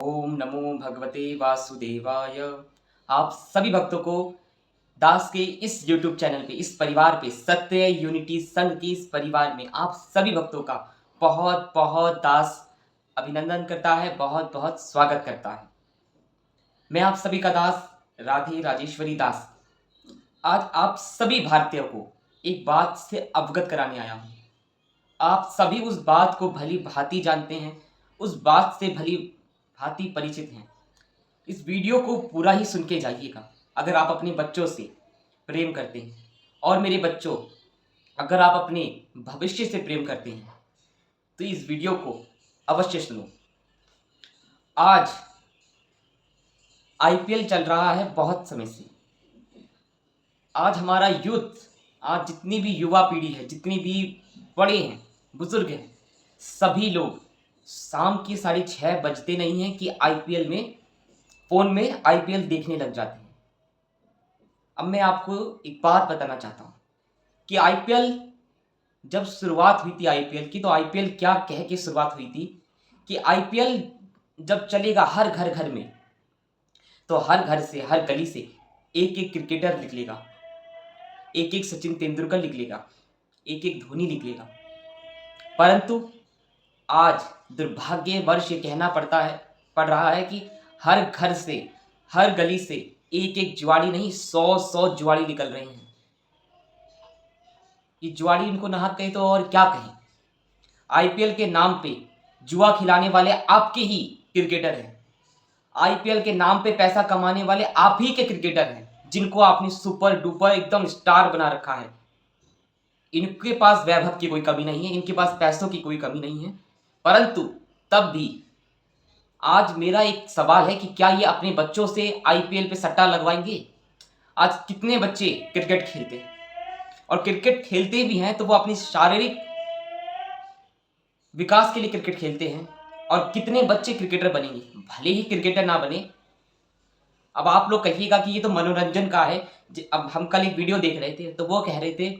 ओम नमो भगवते वासुदेवाय। आप सभी भक्तों को दास के इस YouTube चैनल पे, इस परिवार पे, सत्य यूनिटी संघ के इस परिवार में आप सभी भक्तों का बहुत बहुत दास अभिनंदन करता है, बहुत बहुत स्वागत करता है। मैं आप सभी का दास राधे राजेश्वरी दास आज आप सभी भारतीयों को एक बात से अवगत कराने आया हूँ। आप सभी उस बात को भली भांति जानते हैं, उस बात से भली भांति परिचित हैं। इस वीडियो को पूरा ही सुन के जाइएगा। अगर आप अपने बच्चों से प्रेम करते हैं और मेरे बच्चों, अगर आप अपने भविष्य से प्रेम करते हैं तो इस वीडियो को अवश्य सुनो। आज आईपीएल चल रहा है बहुत समय से। आज हमारा यूथ, आज जितनी भी युवा पीढ़ी है, जितनी भी बड़े हैं, बुजुर्ग हैं, सभी लोग शाम के 6:30 बजते नहीं हैं कि आईपीएल में, फ़ोन में आईपीएल देखने लग जाते हैं। अब मैं आपको एक बात बताना चाहता हूँ कि आईपीएल जब शुरुआत हुई थी आईपीएल की, तो आईपीएल क्या कह के शुरुआत हुई थी कि आईपीएल जब चलेगा हर घर घर में, तो हर घर से, हर गली से एक एक क्रिकेटर निकलेगा, एक एक सचिन तेंदुलकर निकलेगा, एक एक धोनी निकलेगा। परंतु आज दुर्भाग्यवश ये कहना पड़ रहा है कि हर घर से, हर गली से एक एक जुआड़ी नहीं, 100 जुआड़ी निकल रहे हैं। ये जुआड़ी इनको ना कहे तो और क्या कहें। आईपीएल के नाम पे जुआ खिलाने वाले आपके ही क्रिकेटर हैं। आईपीएल के नाम पे पैसा कमाने वाले आप ही के क्रिकेटर हैं, जिनको आपने सुपर डुपर एकदम स्टार बना रखा है। इनके पास वैभव की कोई कमी नहीं है, इनके पास पैसों की कोई कमी नहीं है। परंतु तब भी आज मेरा एक सवाल है कि क्या ये अपने बच्चों से आईपीएल पे सट्टा लगवाएंगे? आज कितने बच्चे क्रिकेट खेलते हैं, और क्रिकेट खेलते भी हैं तो वो अपनी शारीरिक विकास के लिए क्रिकेट खेलते हैं। और कितने बच्चे क्रिकेटर बनेंगे? भले ही क्रिकेटर ना बने, अब आप लोग कहिएगा कि ये तो मनोरंजन का है। अब हम कल एक वीडियो देख रहे थे तो वो कह रहे थे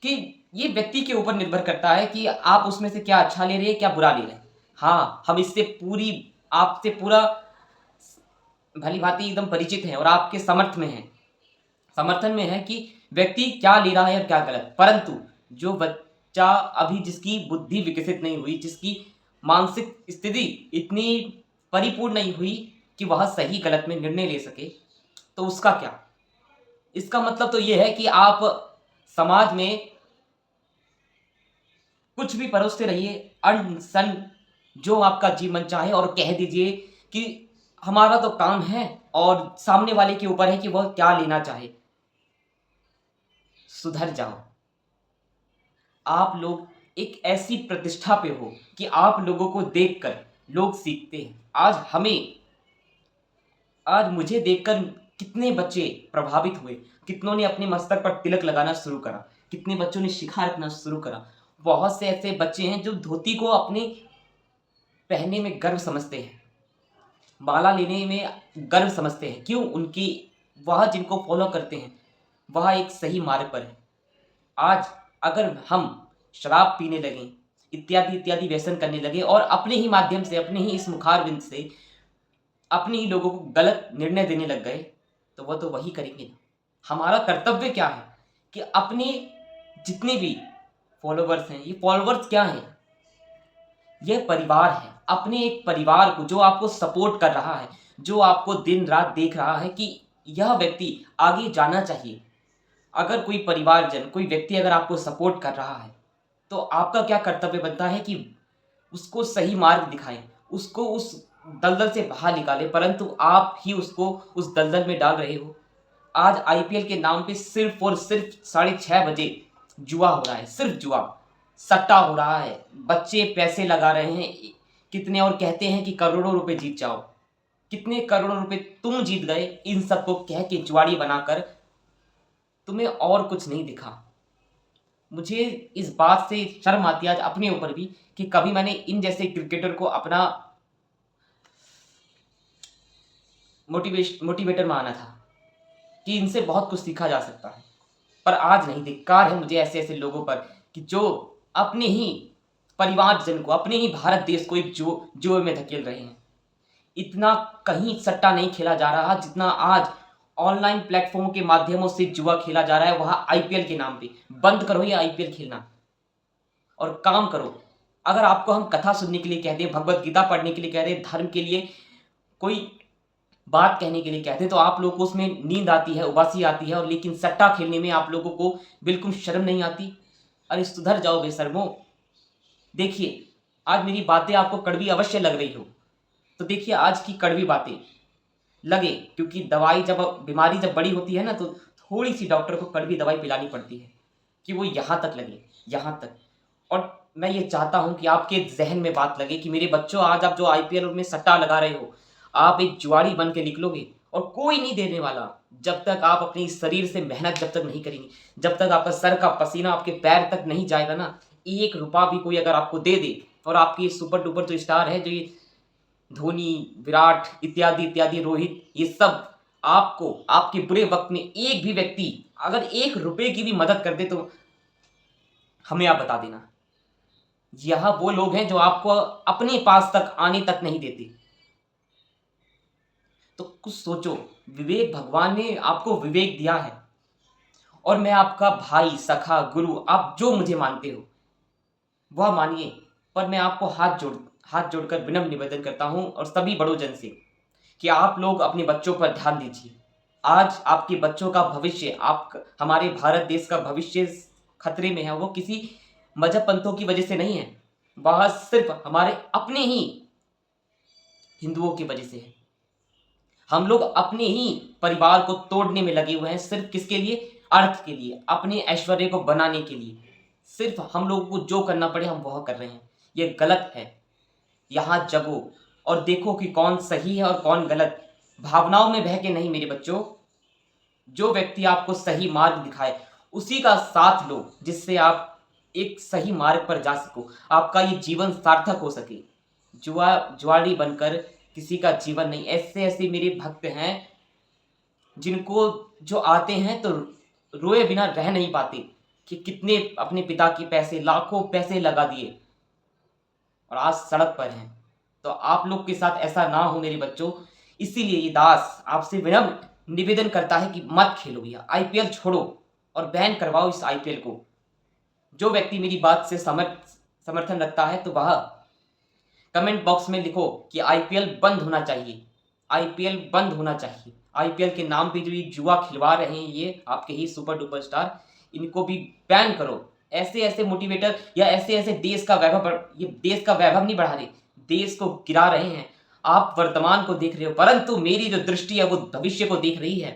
कि ये व्यक्ति के ऊपर निर्भर करता है कि आप उसमें से क्या अच्छा ले रहे हैं, क्या बुरा ले रहे हैं। हाँ, हम इससे आपसे पूरा भली भांति एकदम परिचित हैं और आपके समर्थन में है कि व्यक्ति क्या ले रहा है और क्या गलत। परंतु जो बच्चा अभी, जिसकी बुद्धि विकसित नहीं हुई, जिसकी मानसिक स्थिति इतनी परिपूर्ण नहीं हुई कि वह सही गलत में निर्णय ले सके, तो उसका क्या? इसका मतलब तो यह है कि आप समाज में कुछ भी परोसते रहिए, अनसन जो आपका जी मन चाहे, और कह दीजिए कि हमारा तो काम है और सामने वाले के ऊपर है कि वह क्या लेना चाहे। सुधर जाओ। आप लोग एक ऐसी प्रतिष्ठा पे हो कि आप लोगों को देखकर लोग सीखते हैं। आज मुझे देखकर कितने बच्चे प्रभावित हुए, कितनों ने अपने मस्तक पर तिलक लगाना शुरू करा, कितने बच्चों ने शिखा रखना शुरू करा। बहुत से ऐसे बच्चे हैं जो धोती को अपने पहनने में गर्व समझते हैं, माला लेने में गर्व समझते हैं। क्यों? उनकी, वह जिनको फॉलो करते हैं वह एक सही मार्ग पर है। आज अगर हम शराब पीने लगें, इत्यादि इत्यादि व्यसन करने लगे और अपने ही माध्यम से, अपने ही इस मुखारबिंद से अपने ही लोगों को गलत निर्णय देने लग गए, तो वह तो वही करेंगे ना। हमारा कर्तव्य क्या है कि अपने जितने भी फॉलोवर्स हैं, ये फॉलोवर्स क्या हैं? यह परिवार है। अपने एक परिवार को, जो आपको सपोर्ट कर रहा है, जो आपको दिन रात देख रहा है कि यह व्यक्ति आगे जाना चाहिए, अगर कोई परिवारजन, कोई व्यक्ति अगर आपको सपोर्ट कर रहा है, तो आपका क्या कर्तव्य बनता है कि उसको सही मार्ग दिखाएं, उसको उस दलदल से बाहर निकालें। परंतु आप ही उसको उस दलदल में डाल रहे हो। आज आईपीएल के नाम पे सिर्फ और सिर्फ 6:30 बजे जुआ हो रहा है, सिर्फ जुआ, सट्टा हो रहा है। बच्चे पैसे लगा रहे हैं कितने, और कहते हैं कि करोड़ों रुपए जीत जाओ। कितने करोड़ों रुपए तुम जीत गए इन सबको कह के, जुआड़ी बनाकर। तुम्हें और कुछ नहीं दिखा। मुझे इस बात से शर्म आती है आज अपने ऊपर भी कि कभी मैंने इन जैसे क्रिकेटर को अपना मोटिवेटर माना था कि इनसे बहुत कुछ सीखा जा सकता है। पर आज नहीं। धिक्कार है मुझे ऐसे ऐसे लोगों पर कि जो अपने ही परिवारजन को, अपने ही भारत देश को एक जुए में धकेल रहे हैं। इतना कहीं सट्टा नहीं खेला जा रहा जितना आज ऑनलाइन प्लेटफॉर्म के माध्यमों से जुआ खेला जा रहा है, वहां आईपीएल के नाम पे। बंद करो ये आईपीएल खेलना और काम करो। अगर आपको हम कथा सुनने के लिए कह दें, भगवत गीता पढ़ने के लिए कह दें, धर्म के लिए कोई बात कहने के लिए कहते हैं, तो आप लोगों को उसमें नींद आती है, उबासी आती है, और लेकिन सट्टा खेलने में आप लोगों को बिल्कुल शर्म नहीं आती। अरे सुधर जाओ बेशर्मो। देखिए, आज मेरी बातें आपको कड़वी अवश्य लग रही हो, तो देखिए आज की कड़वी बातें लगे, क्योंकि दवाई जब बीमारी जब बड़ी होती है ना, तो थोड़ी सी डॉक्टर को कड़वी दवाई पिलानी पड़ती है कि वो यहाँ तक लगे, यहाँ तक। और मैं ये चाहता हूँ कि आपके जहन में बात लगे कि मेरे बच्चों, आज आप जो आईपीएल में सट्टा लगा रहे हो, आप एक जुआरी बन के निकलोगे और कोई नहीं देने वाला जब तक आप अपने शरीर से मेहनत जब तक नहीं करेंगे, जब तक आपका सर का पसीना आपके पैर तक नहीं जाएगा ना। 1 रुपया भी कोई अगर आपको दे दे, और आपके सुपर डुपर जो स्टार है, जो ये धोनी, विराट इत्यादि इत्यादि, रोहित, ये सब आपको आपके बुरे वक्त में एक भी व्यक्ति अगर 1 रुपये की भी मदद कर दे, तो हमें आप बता देना। यह वो लोग हैं जो आपको अपने पास तक आने तक नहीं देते। तो कुछ सोचो। विवेक, भगवान ने आपको विवेक दिया है, और मैं आपका भाई, सखा, गुरु, आप जो मुझे मानते हो वह मानिए, पर मैं आपको हाथ जोड़कर विनम्र निवेदन करता हूं, और सभी बड़ों जन से, कि आप लोग अपने बच्चों पर ध्यान दीजिए। आज आपके बच्चों का भविष्य, आप हमारे भारत देश का भविष्य खतरे में है। वो किसी मजहब पंथों की वजह से नहीं है, वह सिर्फ हमारे अपने ही हिंदुओं की वजह से है। हम लोग अपने ही परिवार को तोड़ने में लगे हुए हैं, सिर्फ किसके लिए? अर्थ के लिए, अपने ऐश्वर्य को बनाने के लिए। सिर्फ हम लोगों को जो करना पड़े हम वह कर रहे हैं। ये गलत है। यहाँ जगो और देखो कि कौन सही है और कौन गलत। भावनाओं में बह के नहीं मेरे बच्चों। जो व्यक्ति आपको सही मार्ग दिखाए उसी का साथ लो, जिससे आप एक सही मार्ग पर जा सको, आपका ये जीवन सार्थक हो सके। जुआरी बनकर किसी का जीवन नहीं। ऐसे ऐसे मेरे भक्त हैं जिनको जो आते हैं तो रोए बिना रह नहीं पाते, कि कितने अपने पिता के पैसे, लाखों पैसे लगा दिए और आज सड़क पर हैं। तो आप लोग के साथ ऐसा ना हो मेरे बच्चों। इसीलिए ये दास आपसे विनम्र निवेदन करता है कि मत खेलो भैया, आईपीएल छोड़ो और बैन करवाओ इस आईपीएल को। जो व्यक्ति मेरी बात से समर्थन रखता है तो वह कमेंट बॉक्स में लिखो कि आईपीएल बंद होना चाहिए, आईपीएल बंद होना चाहिए। आईपीएल के नाम पे जो ये जुआ खिलवा रहे हैं ये आपके ही सुपर डुपर स्टार, इनको भी बैन करो। ऐसे ऐसे मोटिवेटर या ऐसे ऐसे देश का वैभव नहीं बढ़ा रहे, देश को गिरा रहे हैं। आप वर्तमान को देख रहे हो, परंतु मेरी जो दृष्टि है वो भविष्य को देख रही है।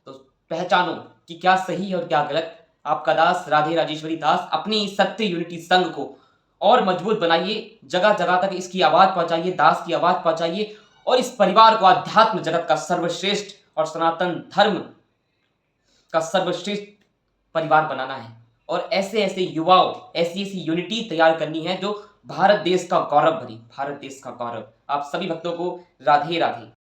तो पहचानो कि क्या सही है और क्या गलत। आपका दास राधे राजेश्वरी दास अपनी सत्य यूनिटी संघ को और मजबूत बनाइए, जगह जगह तक इसकी आवाज पहुंचाइए, दास की आवाज पहुंचाइए, और इस परिवार को अध्यात्म जगत का सर्वश्रेष्ठ और सनातन धर्म का सर्वश्रेष्ठ परिवार बनाना है। और ऐसे ऐसे युवाओं, ऐसी ऐसी यूनिटी तैयार करनी है जो भारत देश का गौरव भरी, भारत देश का गौरव। आप सभी भक्तों को राधे राधे।